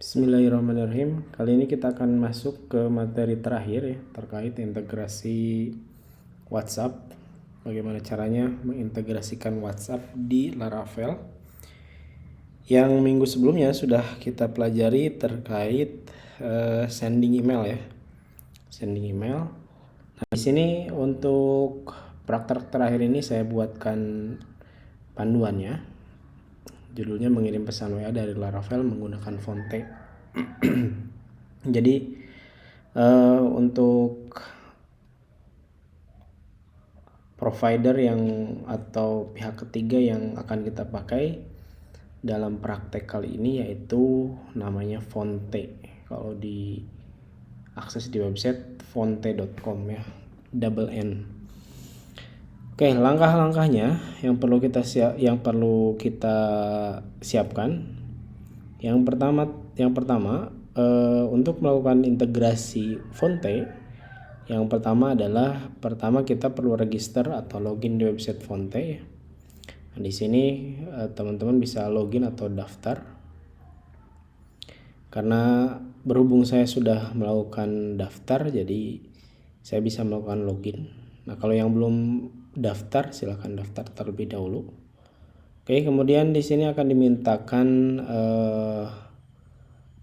Bismillahirrahmanirrahim. Kali ini kita akan masuk ke materi terakhir ya, terkait integrasi WhatsApp. Bagaimana caranya mengintegrasikan WhatsApp di Laravel. Yang minggu sebelumnya sudah kita pelajari terkait sending email ya. Sending email. Nah, di sini untuk praktek terakhir ini saya buatkan panduannya. Judulnya mengirim pesan WA dari Laravel menggunakan Fonte. Jadi untuk provider yang atau pihak ketiga yang akan kita pakai dalam praktek kali ini yaitu namanya Fonte. Kalau di akses di website fonte.com ya, double N. Oke, langkah-langkahnya yang perlu kita siapkan. Yang pertama untuk melakukan integrasi Fonte, yang pertama adalah kita perlu register atau login di website Fonte. Nah, di sini teman-teman bisa login atau daftar. Karena berhubung saya sudah melakukan daftar, jadi saya bisa melakukan login. Nah, kalau yang belum daftar, silahkan daftar terlebih dahulu. Oke, kemudian di sini akan dimintakan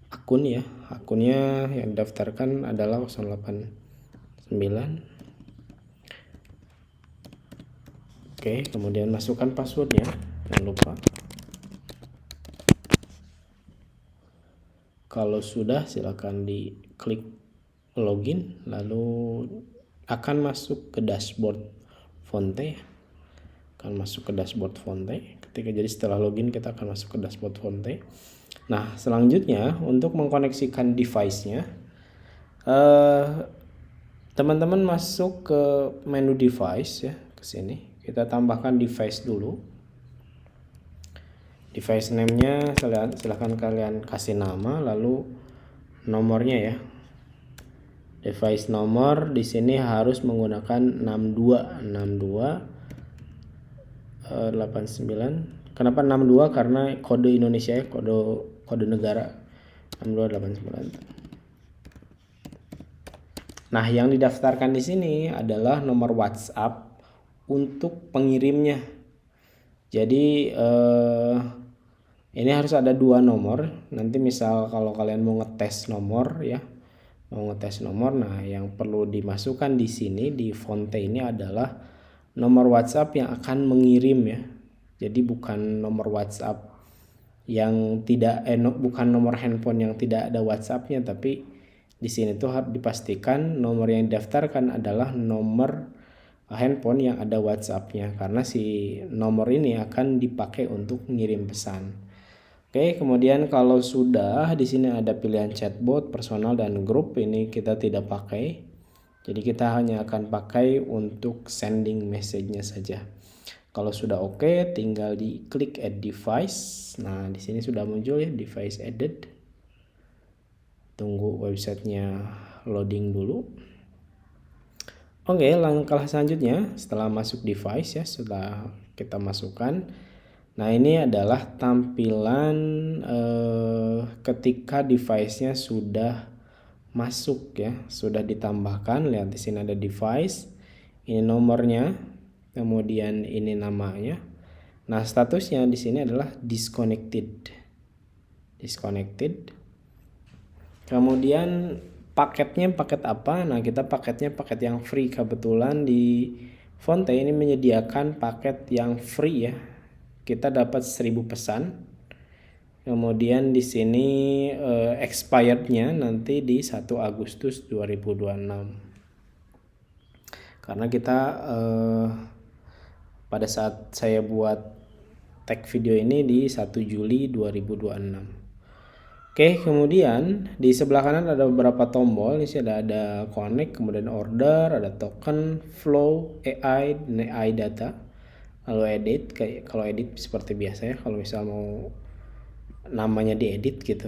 akun ya. Akunnya yang didaftarkan adalah 089. Oke, kemudian masukkan passwordnya, jangan lupa. Kalau sudah, silakan diklik login, lalu akan masuk ke dashboard Fonte. Jadi setelah login kita akan masuk ke dashboard Fonte. Nah, selanjutnya untuk mengkoneksikan device-nya, teman-teman masuk ke menu device ya, ke sini. Kita tambahkan device dulu. Device name-nya silahkan kalian kasih nama, lalu nomornya ya. Device nomor di sini harus menggunakan 6289. Kenapa 62? Karena kode Indonesia ya, kode negara 6289. Nah, yang didaftarkan di sini adalah nomor WhatsApp untuk pengirimnya. Jadi ini harus ada 2 nomor. Nanti misal kalau kalian mau ngetes nomor ya, nah yang perlu dimasukkan di sini di Fonte ini adalah nomor WhatsApp yang akan mengirim ya. Jadi bukan nomor WhatsApp yang bukan nomor handphone yang tidak ada WhatsApp-nya, tapi di sini tuh harus dipastikan nomor yang didaftarkan adalah nomor handphone yang ada WhatsApp-nya, karena si nomor ini akan dipakai untuk mengirim pesan. Oke, kemudian kalau sudah di sini ada pilihan chatbot, personal dan grup, ini kita tidak pakai. Jadi kita hanya akan pakai untuk sending message-nya saja. Kalau sudah oke, tinggal diklik add device. Nah, di sini sudah muncul ya device added. Tunggu websitenya loading dulu. Oke, langkah selanjutnya setelah masuk device ya, setelah kita masukkan. Nah, ini adalah tampilan ketika device-nya sudah masuk ya, sudah ditambahkan. Lihat di sini ada device, ini nomornya, kemudian ini namanya. Nah, statusnya di sini adalah disconnected. Kemudian paketnya paket apa? Nah, kita paketnya paket yang free. Kebetulan di Fonte ini menyediakan paket yang free ya. Kita dapat 1000 pesan. Kemudian di sini expirednya nanti di 1 Agustus 2026. Karena kita pada saat saya buat tag video ini di 1 Juli 2026. Oke, kemudian di sebelah kanan ada beberapa tombol. Di sini ada connect, kemudian order, ada token, flow, AI data, lalu edit. Kayak kalau edit seperti biasa ya, kalau misal mau namanya diedit gitu.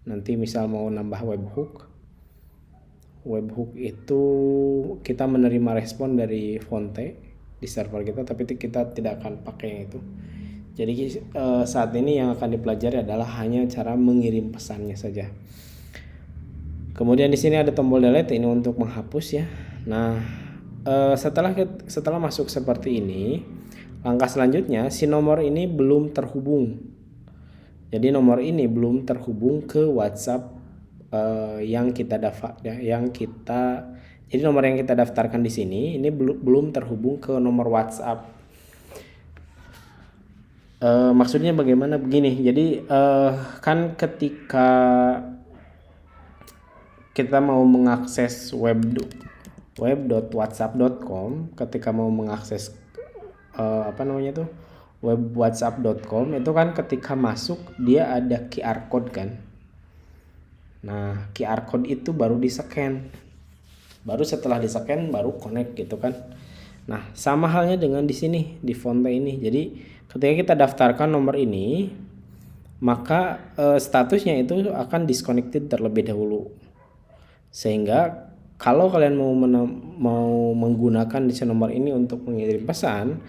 Nanti misal mau nambah webhook itu kita menerima respon dari Fonte di server kita, tapi kita tidak akan pakai itu. Jadi saat ini yang akan dipelajari adalah hanya cara mengirim pesannya saja. Kemudian di sini ada tombol delete, ini untuk menghapus ya. Nah, setelah masuk seperti ini, langkah selanjutnya si nomor ini belum terhubung. Jadi nomor ini belum terhubung ke WhatsApp yang kita jadi nomor yang kita daftarkan di sini ini belum terhubung ke nomor WhatsApp. Maksudnya bagaimana? Begini, jadi kan ketika kita mau mengakses web.whatsapp.com, ketika mau mengakses web whatsapp.com itu kan ketika masuk dia ada QR code kan. Nah, QR code itu baru di-scan. Baru setelah di-scan baru connect gitu kan. Nah, sama halnya dengan di sini di Fonte ini. Jadi, ketika kita daftarkan nomor ini, maka statusnya itu akan disconnected terlebih dahulu. Sehingga kalau kalian mau menggunakan di nomor ini untuk mengirim pesan,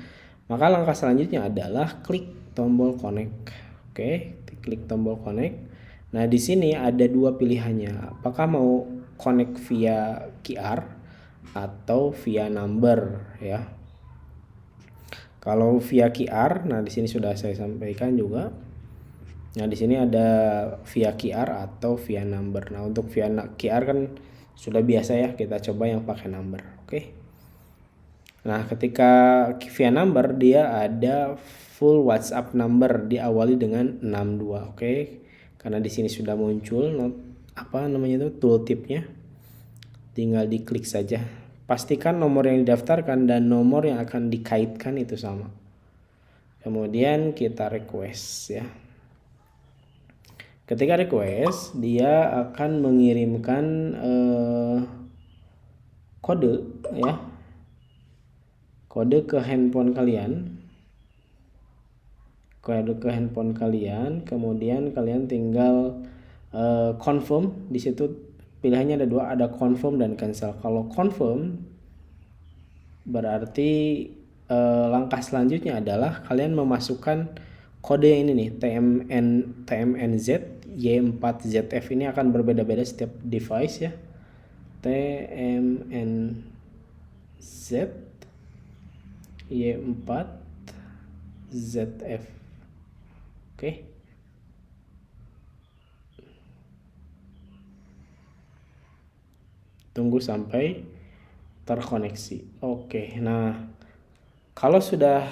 maka langkah selanjutnya adalah klik tombol connect. Oke, klik tombol connect. Nah, di sini ada dua pilihannya. Apakah mau connect via QR atau via number ya. Kalau via QR, nah di sini sudah saya sampaikan juga. Nah, di sini ada via QR atau via number. Nah, untuk via QR kan sudah biasa ya, kita coba yang pakai number. Oke. Nah, ketika via number dia ada full WhatsApp number diawali dengan 62. Oke. Karena di sini sudah muncul tooltipnya. Tinggal diklik saja. Pastikan nomor yang didaftarkan dan nomor yang akan dikaitkan itu sama. Kemudian kita request ya. Ketika request, dia akan mengirimkan kode ya. Kode ke handphone kalian. Kemudian kalian tinggal confirm. Di situ pilihannya ada dua, ada confirm dan cancel. Kalau confirm berarti langkah selanjutnya adalah kalian memasukkan kode yang ini nih, TMNZ Y4ZF. ini akan berbeda-beda setiap device ya. TMNZ Y4ZF. Oke. Tunggu sampai terkoneksi. Oke. Nah, kalau sudah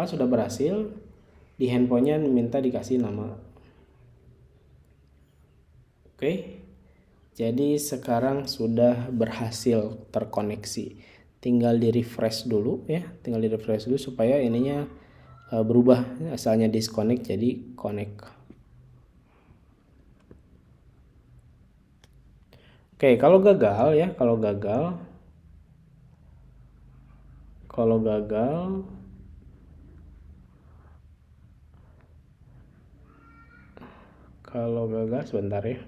sudah berhasil, di handphonenya minta dikasih nama. Oke. Jadi sekarang sudah berhasil terkoneksi. Tinggal di refresh dulu ya, supaya ininya berubah, asalnya disconnect jadi connect. Oke, kalau gagal sebentar ya.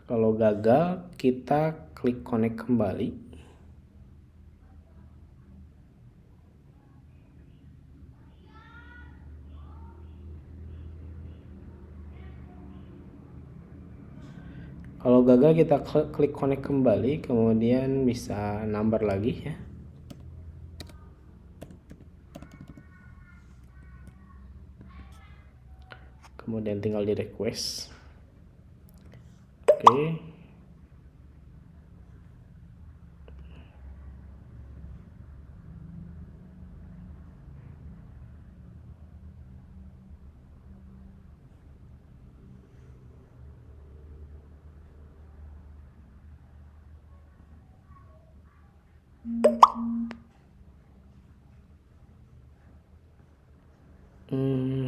Kalau gagal kita klik connect kembali. Kalau gagal kita klik connect kembali, kemudian bisa number lagi ya. Kemudian tinggal di request. Oke.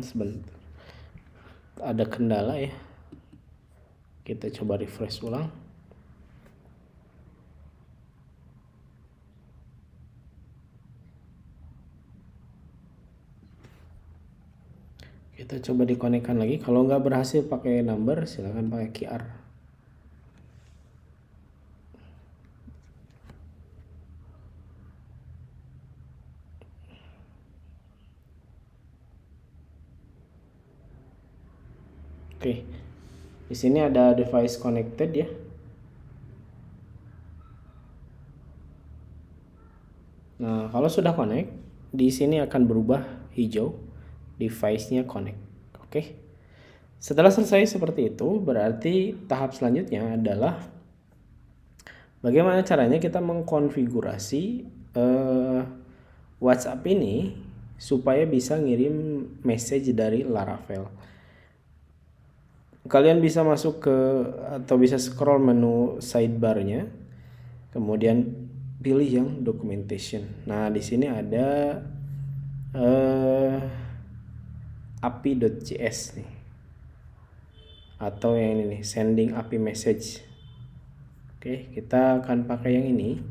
Sebentar. Ada kendala ya. Kita coba refresh ulang. Kita coba dikonekkan lagi. Kalau nggak berhasil pakai number, silahkan pakai QR. Oke. Di sini ada device connected ya. Nah, kalau sudah connect, di sini akan berubah hijau, device-nya connect. Oke. Setelah selesai seperti itu, berarti tahap selanjutnya adalah bagaimana caranya kita mengkonfigurasi WhatsApp ini supaya bisa ngirim message dari Laravel. Kalian bisa masuk ke atau bisa scroll menu sidebar-nya, kemudian pilih yang documentation. Nah, di sini ada api.js nih, atau yang ini nih, sending API message. Oke, kita akan pakai yang ini,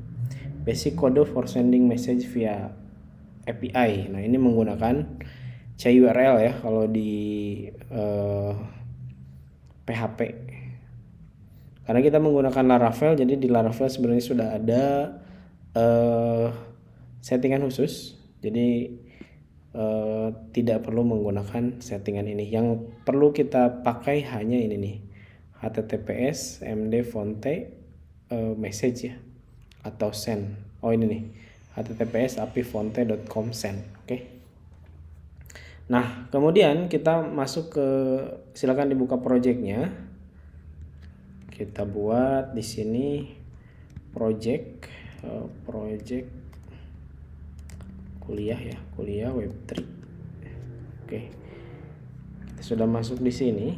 basic code for sending message via API. Nah, ini menggunakan CURL ya kalau di PHP. Karena kita menggunakan Laravel, jadi di Laravel sebenarnya sudah ada settingan khusus. Jadi tidak perlu menggunakan settingan ini. Yang perlu kita pakai hanya ini nih, HTTPS MD Fonte message ya, atau send. Oh ini nih, HTTPS apifonte.com send. Oke. Nah, kemudian kita masuk ke, silakan dibuka projectnya. Kita buat di sini project kuliah ya, kuliah Web3. Oke. Kita sudah masuk di sini.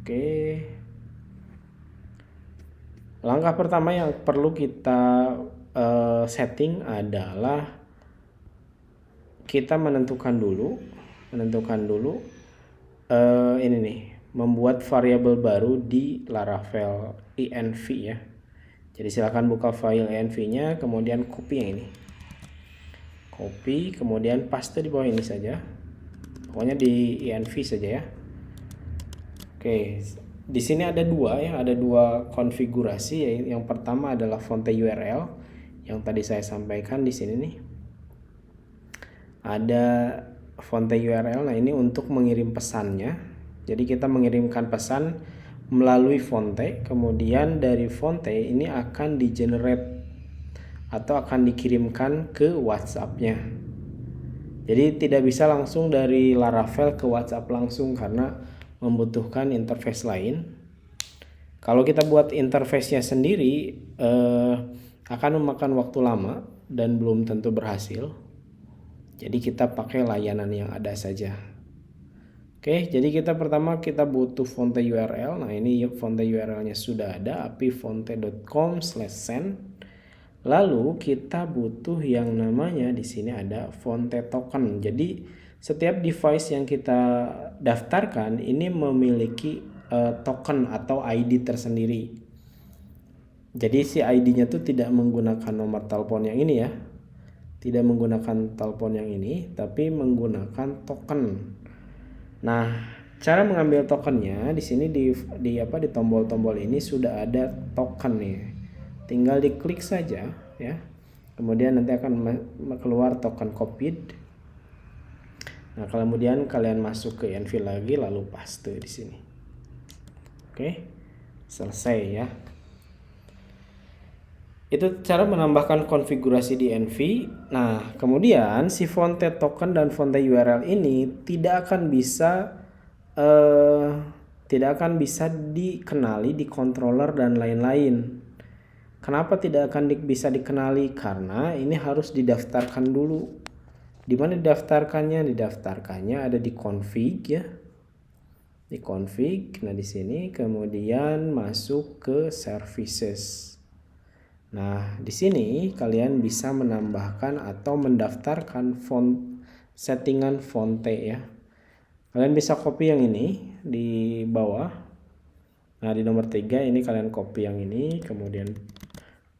Oke. Langkah pertama yang perlu kita setting adalah kita menentukan dulu ini nih, membuat variabel baru di Laravel env ya. Jadi silakan buka file env-nya, kemudian copy yang ini, copy, kemudian paste di bawah ini saja, pokoknya di env saja ya. Oke, di sini ada dua konfigurasi ya. Yang pertama adalah fonte URL yang tadi saya sampaikan di sini nih. Ada fonte URL. Nah, ini untuk mengirim pesannya. Jadi kita mengirimkan pesan melalui fonte, kemudian dari fonte ini akan di-generate atau akan dikirimkan ke WhatsApp-nya. Jadi tidak bisa langsung dari Laravel ke WhatsApp langsung karena membutuhkan interface lain. Kalau kita buat interface-nya sendiri akan memakan waktu lama dan belum tentu berhasil. Jadi kita pakai layanan yang ada saja. Oke, jadi kita pertama kita butuh fonte URL. Nah, ini fonte URL-nya sudah ada, apifonte.com/send. Lalu kita butuh yang namanya di sini ada fonte token. Jadi setiap device yang kita daftarkan ini memiliki token atau ID tersendiri. Jadi si ID-nya tuh tidak menggunakan nomor telepon yang ini ya. Tidak menggunakan telepon yang ini, tapi menggunakan token. Nah, cara mengambil tokennya di sini di tombol-tombol ini sudah ada token nih. Tinggal diklik saja ya. Kemudian nanti akan keluar token copied. Nah, kemudian kalian masuk ke env lagi lalu paste di sini. Oke. Selesai ya. Itu cara menambahkan konfigurasi di env. Nah, kemudian si fonte token dan fonte URL ini tidak akan bisa dikenali di controller dan lain-lain. Kenapa tidak akan bisa dikenali? Karena ini harus didaftarkan dulu. Di mana didaftarkannya? Didaftarkannya ada di config ya. Di config. Nah, di sini kemudian masuk ke services. Nah, di sini kalian bisa menambahkan atau mendaftarkan settingan fonte ya. Kalian bisa copy yang ini di bawah. Nah, di nomor 3 ini kalian copy yang ini, kemudian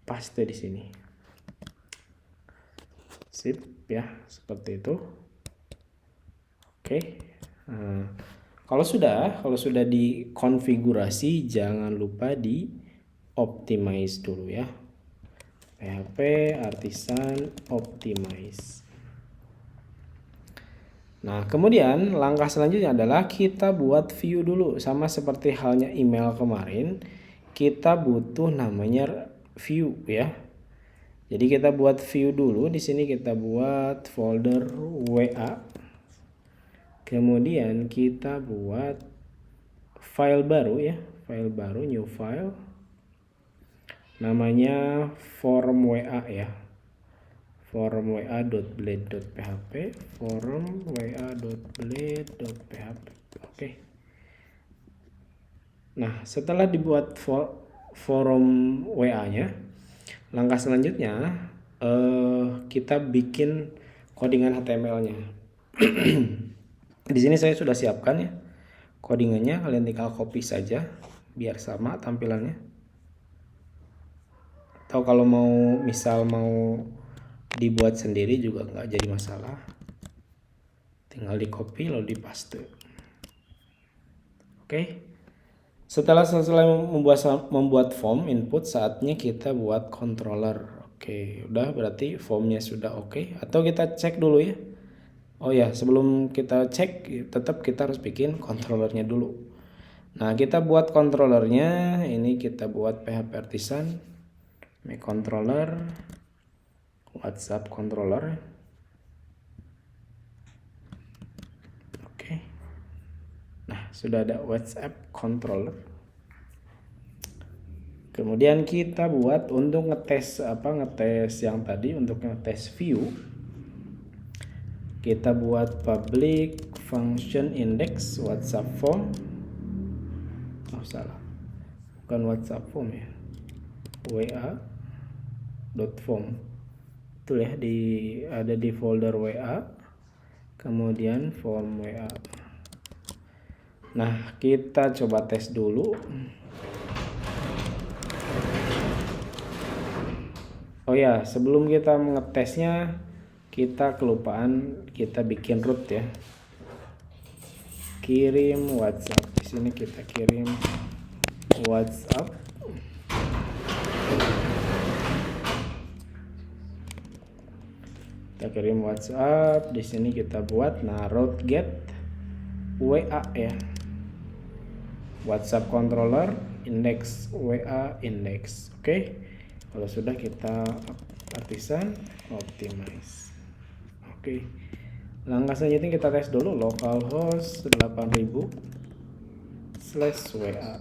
paste di sini. Sip ya, seperti itu. Oke. Nah, kalau sudah dikonfigurasi, jangan lupa di optimize dulu ya. PHP Artisan Optimize. Nah, kemudian langkah selanjutnya adalah kita buat view dulu. Sama seperti halnya email kemarin, kita butuh namanya view ya. Jadi kita buat view dulu. Di sini kita buat folder WA. Kemudian kita buat file baru ya, file baru, new file. Namanya form WA ya. Form wa.blade.php, form wa.blade.php. Oke. Nah, setelah dibuat forum WA-nya, langkah selanjutnya kita bikin codingan HTML-nya. Di sini saya sudah siapkan ya codingannya, kalian tinggal copy saja biar sama tampilannya. Atau kalau mau dibuat sendiri juga nggak jadi masalah, tinggal di copy lalu di paste. Oke, setelah selesai membuat form input, saatnya kita buat controller. Oke, udah berarti formnya sudah oke. Atau kita cek dulu ya. Oh ya, sebelum kita cek tetap kita harus bikin controllernya dulu. Nah, kita buat controllernya, ini kita buat PHP Artisan make controller WhatsApp controller. Oke. Nah, sudah ada WhatsApp controller. Kemudian kita buat untuk ngetes yang tadi, untuk ngetes view. Kita buat public function index WhatsApp form. Oh, salah. Bukan WhatsApp form ya. wa.form. Itu ya, ada di folder WA. Kemudian form WA. Nah, kita coba tes dulu. Oh ya, sebelum kita mengetesnya, kita kelupaan kita bikin root ya. Kirim WhatsApp. Di sini kita kirim WhatsApp. Kita kirim WhatsApp. Di sini kita buat root get WA ya. WhatsApp controller index WA index. Oke. Kalau sudah kita artisan optimize. Oke. Langkah selanjutnya kita tes dulu localhost 8000/WA.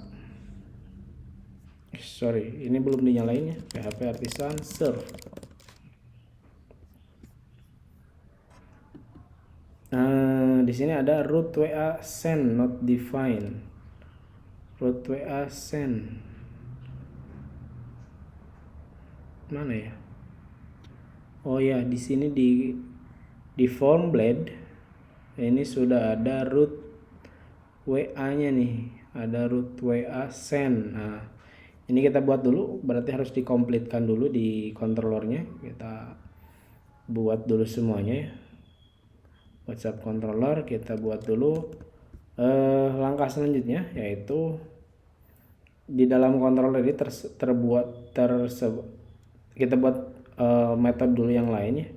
Sorry, ini belum dinyalain ya. PHP Artisan serve. Nah, di sini ada root WA send not defined. Root WA send. Mana ya? Oh ya, di sini di form blade ini sudah ada root WA-nya nih. Ada root WA send. Nah, ini kita buat dulu, berarti harus dikomplitkan dulu di controllernya. Kita buat dulu semuanya ya. WhatsApp controller kita buat dulu. Langkah selanjutnya yaitu di dalam controller ini kita buat metode dulu yang lainnya.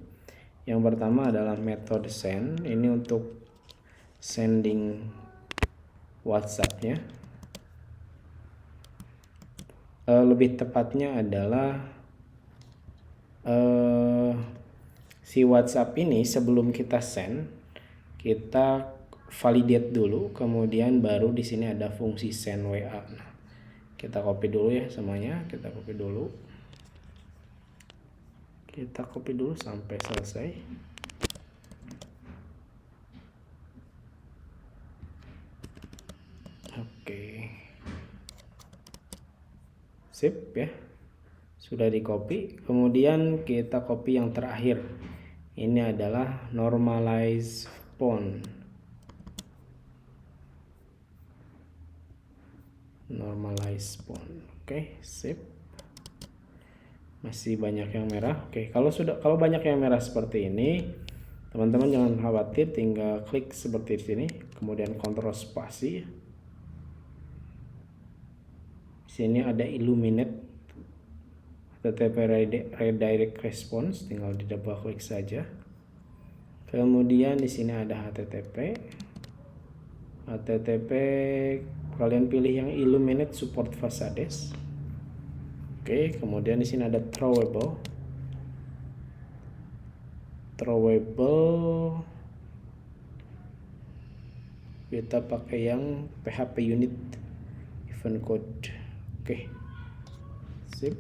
Yang pertama adalah metode send. Ini untuk sending WhatsApp-nya. Lebih tepatnya adalah si WhatsApp ini sebelum kita send, kita validate dulu, kemudian baru di sini ada fungsi send WA. Nah, kita copy dulu ya semuanya, kita copy dulu. Kita copy dulu sampai selesai. Oke. Sip ya. Sudah di copy. Kemudian kita copy yang terakhir. Ini adalah normalize font. Normalize font. Oke, sip. Masih banyak yang merah. Oke, kalau banyak yang merah seperti ini, teman-teman jangan khawatir, tinggal klik seperti di sini, kemudian kontrol spasi. Di sini ada illuminate HTTP redirect response, tinggal di double klik saja. Kemudian di sini ada HTTP. Kalian pilih yang illuminate support facades. Oke, kemudian di sini ada throwable. Kita pakai yang PHP unit event code. Oke, sip.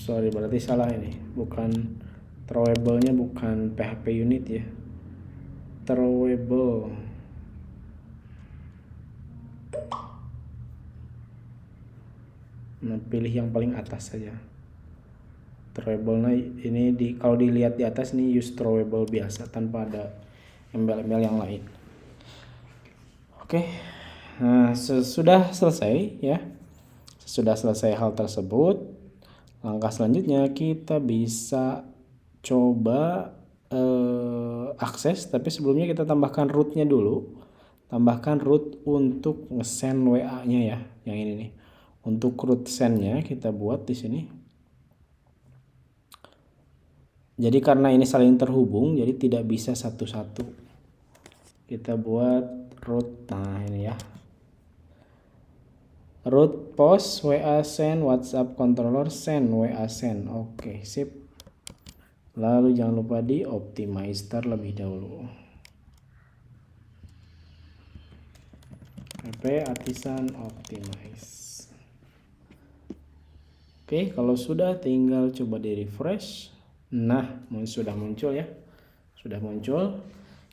Sorry, berarti salah ini, bukan throwable-nya, bukan PHP unit ya, throwable. Nah, pilih yang paling atas saja. Throwable, nah ini kalau dilihat di atas nih use throwable biasa tanpa ada embel-embel yang lain. Oke, nah sudah selesai ya. Sudah selesai hal tersebut, langkah selanjutnya kita bisa coba akses, tapi sebelumnya kita tambahkan rootnya dulu. Tambahkan root untuk nge-send WA-nya ya, yang ini nih. Untuk root send-nya kita buat di sini. Jadi karena ini saling terhubung, jadi tidak bisa satu-satu. Kita buat root, nah ini ya. Root post WA send, WhatsApp controller send, WA send. Oke, sip. Lalu jangan lupa di optimize terlebih dahulu. PP artisan optimize. Oke, kalau sudah tinggal coba di refresh. Nah, sudah muncul ya. Sudah muncul.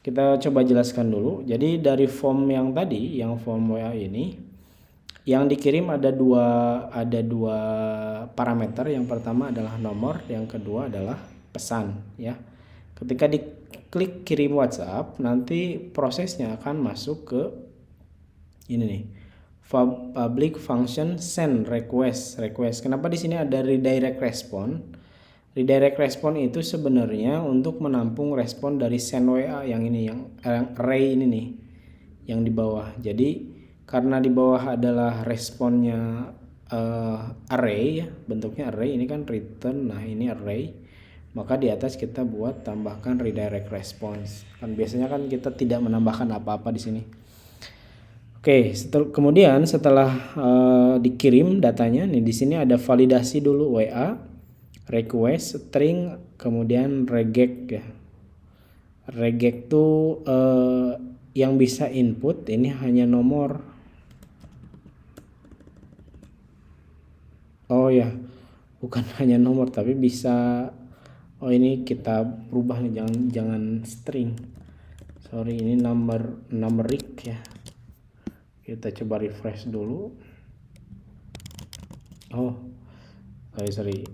Kita coba jelaskan dulu. Jadi dari form yang tadi, yang form WA ini, yang dikirim ada dua parameter. Yang pertama adalah nomor, yang kedua adalah pesan ya. Ketika diklik kirim WhatsApp, nanti prosesnya akan masuk ke ini nih, public function send request. Kenapa di sini ada redirect response? Redirect response itu sebenarnya untuk menampung respon dari send WA yang ini, yang array ini nih, yang di bawah. Jadi karena di bawah adalah responnya array ya, bentuknya array, ini kan return, nah ini array, maka di atas kita buat tambahkan redirect response. Kan biasanya kan kita tidak menambahkan apa-apa di sini. Oke, kemudian setelah dikirim datanya, nih di sini ada validasi dulu WA, request, string, kemudian regex ya. Regex tuh yang bisa input ini hanya nomor. Oh ya, bukan hanya nomor tapi bisa. Oh ini kita rubah nih, jangan string. Sorry, ini numeric ya. Kita coba refresh dulu. Oh, sorry.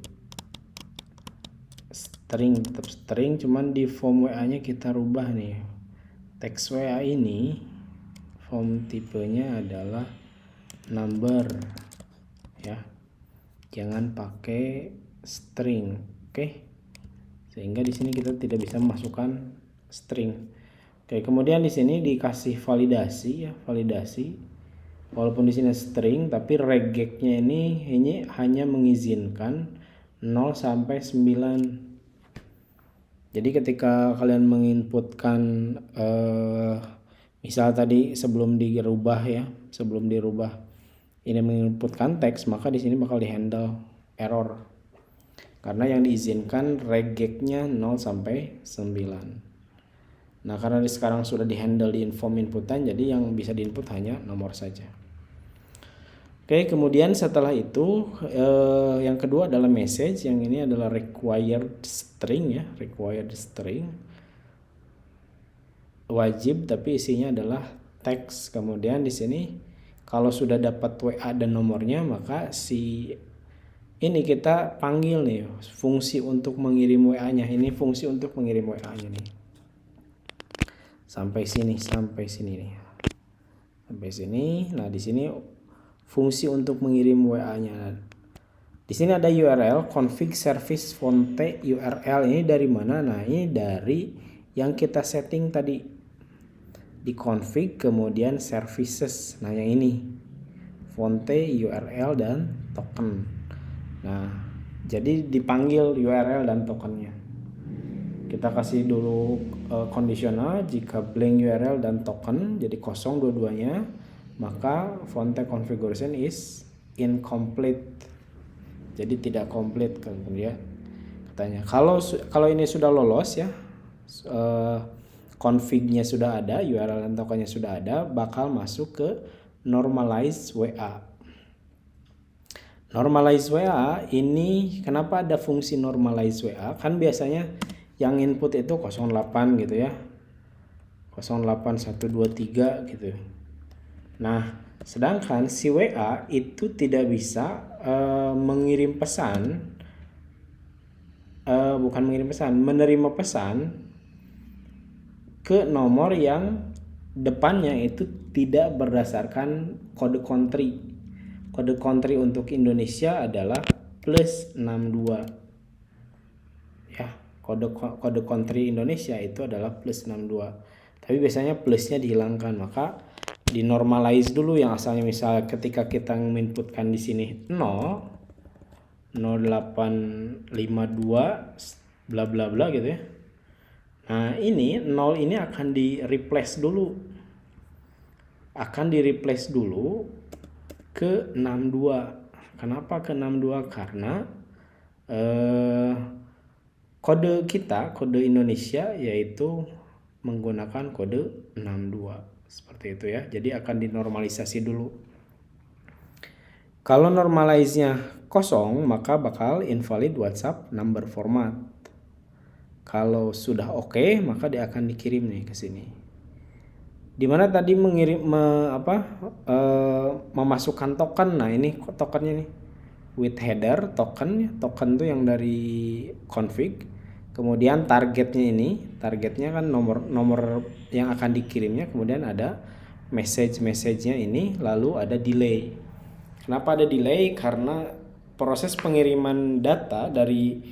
String, tetap string, cuman di form WA-nya kita rubah nih. Teks WA ini form tipenya adalah number ya. Jangan pakai string, oke? Sehingga di sini kita tidak bisa memasukkan string. Oke, kemudian di sini dikasih validasi ya, validasi. Walaupun di sini string, tapi regexnya ini hanya mengizinkan 0 sampai 9. Jadi ketika kalian menginputkan misal tadi sebelum dirubah ini menginputkan teks, maka di sini bakal dihandle error. Karena yang diizinkan regexnya 0 sampai 9. Nah, karena sekarang sudah dihandle di form inputan, jadi yang bisa diinput hanya nomor saja. Oke, kemudian setelah itu yang kedua adalah message. Yang ini adalah required string ya, required string. Wajib tapi isinya adalah teks. Kemudian di sini kalau sudah dapat WA dan nomornya, maka ini kita panggil nih fungsi untuk mengirim WA-nya. Ini fungsi untuk mengirim WA-nya nih. Sampai sini nih. Sampai sini. Nah, di sini fungsi untuk mengirim WA-nya. Di sini ada URL config service fonte URL. Ini dari mana? Nah, ini dari yang kita setting tadi di config, kemudian services. Nah, yang ini fonte URL dan token. Nah, jadi dipanggil URL dan tokennya. Kita kasih dulu kondisional. Jika blank URL dan token jadi kosong dua-duanya, maka fonte configuration is incomplete. Jadi tidak komplit kan ya katanya. Kalau ini sudah lolos ya, config-nya sudah ada, URL dan tokennya sudah ada, bakal masuk ke normalize WA. Normalize WA ini kenapa ada fungsi normalize WA? Kan biasanya yang input itu 08 gitu ya. 08123 gitu. Nah, sedangkan si WA itu tidak bisa mengirim pesan, bukan mengirim pesan, menerima pesan ke nomor yang depannya itu tidak berdasarkan kode country. Kode country untuk Indonesia adalah +62. Ya, kode country Indonesia itu adalah +62. Tapi biasanya plusnya dihilangkan, maka dinormalize dulu yang asalnya. Misalnya ketika kita menginputkan di sini 0852 bla bla bla gitu ya. Nah, ini 0 ini akan di replace dulu. Ke 62. Kenapa ke 62? Karena kode kita, kode Indonesia yaitu menggunakan kode 62. Seperti itu ya. Jadi akan dinormalisasi dulu. Kalau normalize-nya kosong, maka bakal invalid WhatsApp number format. Kalau sudah oke, maka dia akan dikirim nih ke sini. Dimana tadi memasukkan token. Nah, ini tokennya nih. With header token tuh yang dari config. Kemudian targetnya kan nomor yang akan dikirimnya, kemudian ada message-nya ini, lalu ada delay. Kenapa ada delay? Karena proses pengiriman data dari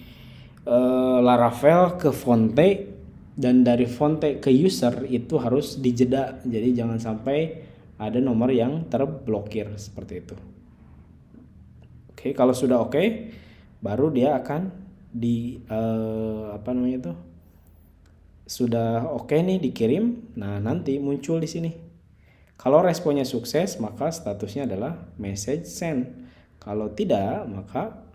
Laravel ke Fonte dan dari Fonte ke user itu harus dijeda. Jadi jangan sampai ada nomor yang terblokir seperti itu. Oke, kalau sudah oke, baru dia akan sudah oke nih dikirim. Nah, nanti muncul di sini. Kalau responnya sukses, maka statusnya adalah message send. Kalau tidak, maka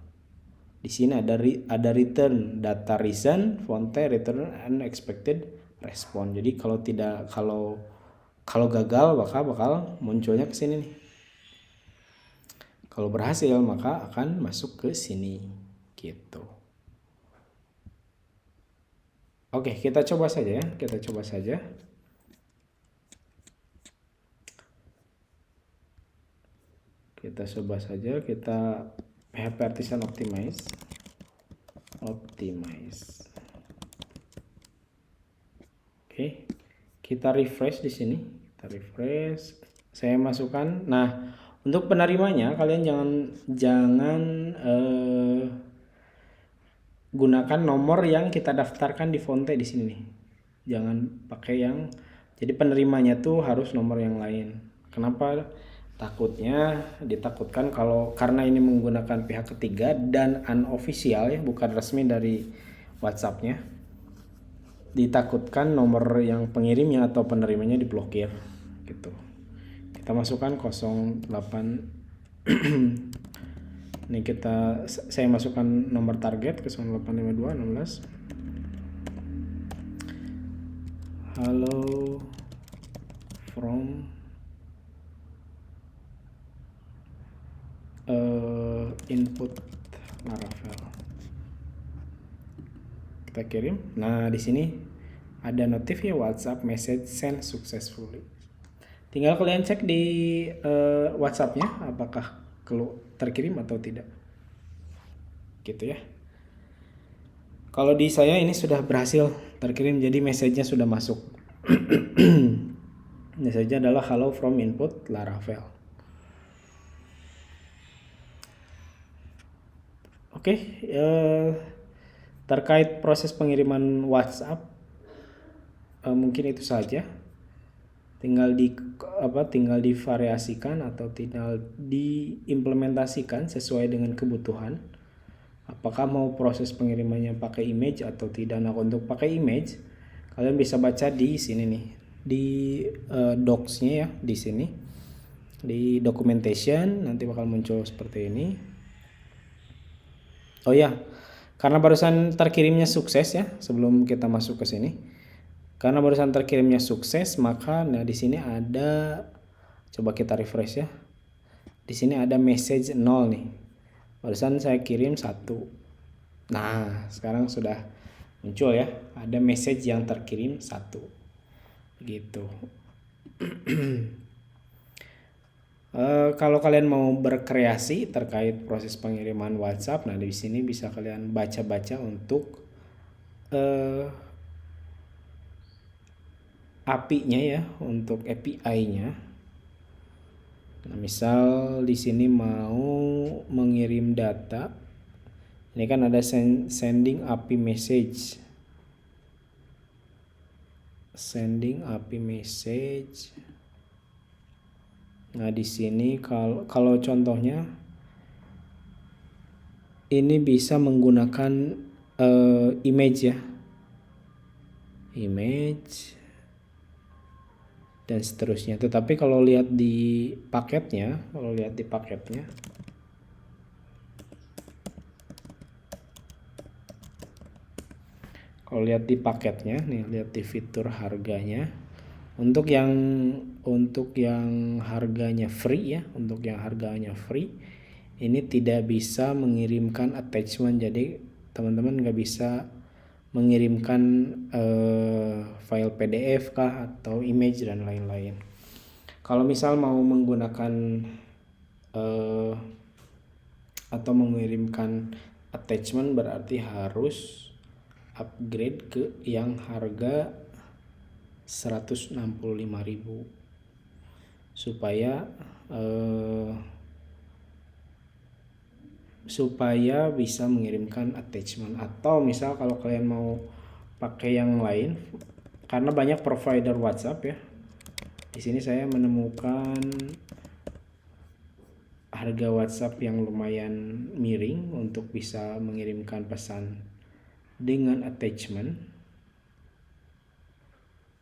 di sini ada return data reason, Fonte return unexpected response. Jadi kalau gagal bakal munculnya ke sini nih. Kalau berhasil maka akan masuk ke sini gitu. Oke, kita coba saja ya. Kita coba saja, kita PHP Artisan optimize. Oke. Kita refresh di sini. Saya masukkan. Nah, untuk penerimanya kalian jangan gunakan nomor yang kita daftarkan di Fonte di sini nih. Jangan pakai yang, jadi penerimanya tuh harus nomor yang lain. Kenapa? Ditakutkan karena ini menggunakan pihak ketiga dan unofficial ya, bukan resmi dari WhatsApp-nya. Ditakutkan nomor yang pengirimnya atau penerimanya diblokir gitu. Kita masukkan 08. Ini saya masukkan nomor target ke 0852 16. Hello from input Laravel. Kita kirim. Nah, di sini ada notif ya, WhatsApp message send successfully. Tinggal kalian cek di WhatsApp-nya apakah terkirim atau tidak. Gitu ya. Kalau di saya ini sudah berhasil terkirim, jadi message-nya sudah masuk. Message-nya adalah hello from input Laravel. Oke, terkait proses pengiriman WhatsApp mungkin itu saja. Tinggal divariasikan atau tinggal diimplementasikan sesuai dengan kebutuhan. Apakah mau proses pengirimannya pakai image atau tidak? Nah, untuk pakai image, kalian bisa baca di sini nih, di docs-nya ya, di sini. Di documentation nanti bakal muncul seperti ini. Oh ya, karena barusan terkirimnya sukses ya, sebelum kita masuk ke sini. Karena barusan terkirimnya sukses, maka nah di sini ada, coba kita refresh ya. Di sini ada message 0 nih. Barusan saya kirim 1. Nah, sekarang sudah muncul ya, ada message yang terkirim 1. Gitu. Kalau kalian mau berkreasi terkait proses pengiriman WhatsApp, nah di sini bisa kalian baca-baca untuk API-nya ya, untuk API-nya. Nah, misal di sini mau mengirim data, ini kan ada sending API message. Sending API message. Nah, di sini kalau contohnya ini bisa menggunakan image ya. Image dan seterusnya. Tetapi kalau lihat di paketnya, nih, lihat di fitur harganya. Untuk yang harganya free ya, ini tidak bisa mengirimkan attachment. Jadi teman-teman nggak bisa mengirimkan file PDF kah atau image dan lain-lain. Kalau misal mau menggunakan atau mengirimkan attachment, berarti harus upgrade ke yang harga 165.000 supaya bisa mengirimkan attachment. Atau misal kalau kalian mau pakai yang lain, karena banyak provider WhatsApp ya. Di sini saya menemukan harga WhatsApp yang lumayan miring untuk bisa mengirimkan pesan dengan attachment.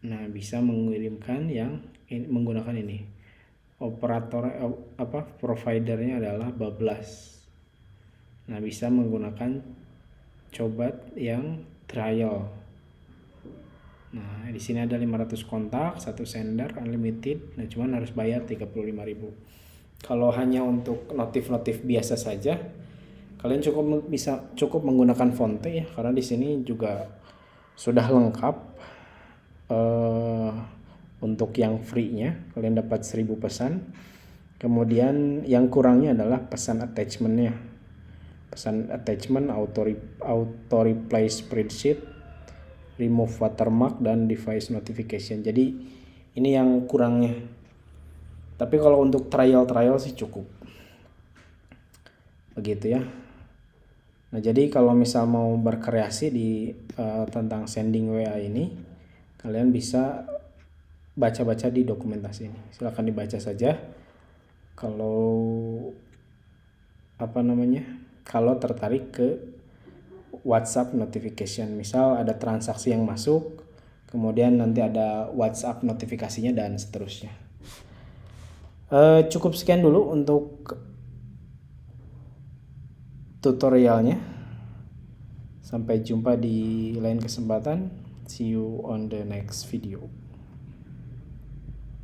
Nah, bisa mengirimkan yang menggunakan ini. Providernya adalah Bablas. Nah, bisa menggunakan coba yang trial. Nah, di sini ada 500 kontak, 1 sender unlimited. Nah, cuman harus bayar 35.000. Kalau hanya untuk notif-notif biasa saja, kalian cukup menggunakan Fonte ya, karena di sini juga sudah lengkap. Untuk yang free-nya kalian dapat 1000 pesan. Kemudian yang kurangnya adalah pesan attachment-nya. Pesan attachment, auto reply spreadsheet, remove watermark, dan device notification. Jadi ini yang kurangnya. Tapi kalau untuk trial sih cukup. Begitu ya. Nah, jadi kalau misal mau berkreasi di tentang sending WA ini, kalian bisa baca-baca di dokumentasi ini. Silahkan dibaca saja. Kalau kalau tertarik ke WhatsApp notification, misal ada transaksi yang masuk, kemudian nanti ada WhatsApp notifikasinya dan seterusnya. Cukup sekian dulu untuk tutorialnya. Sampai jumpa di lain kesempatan. See you on the next video.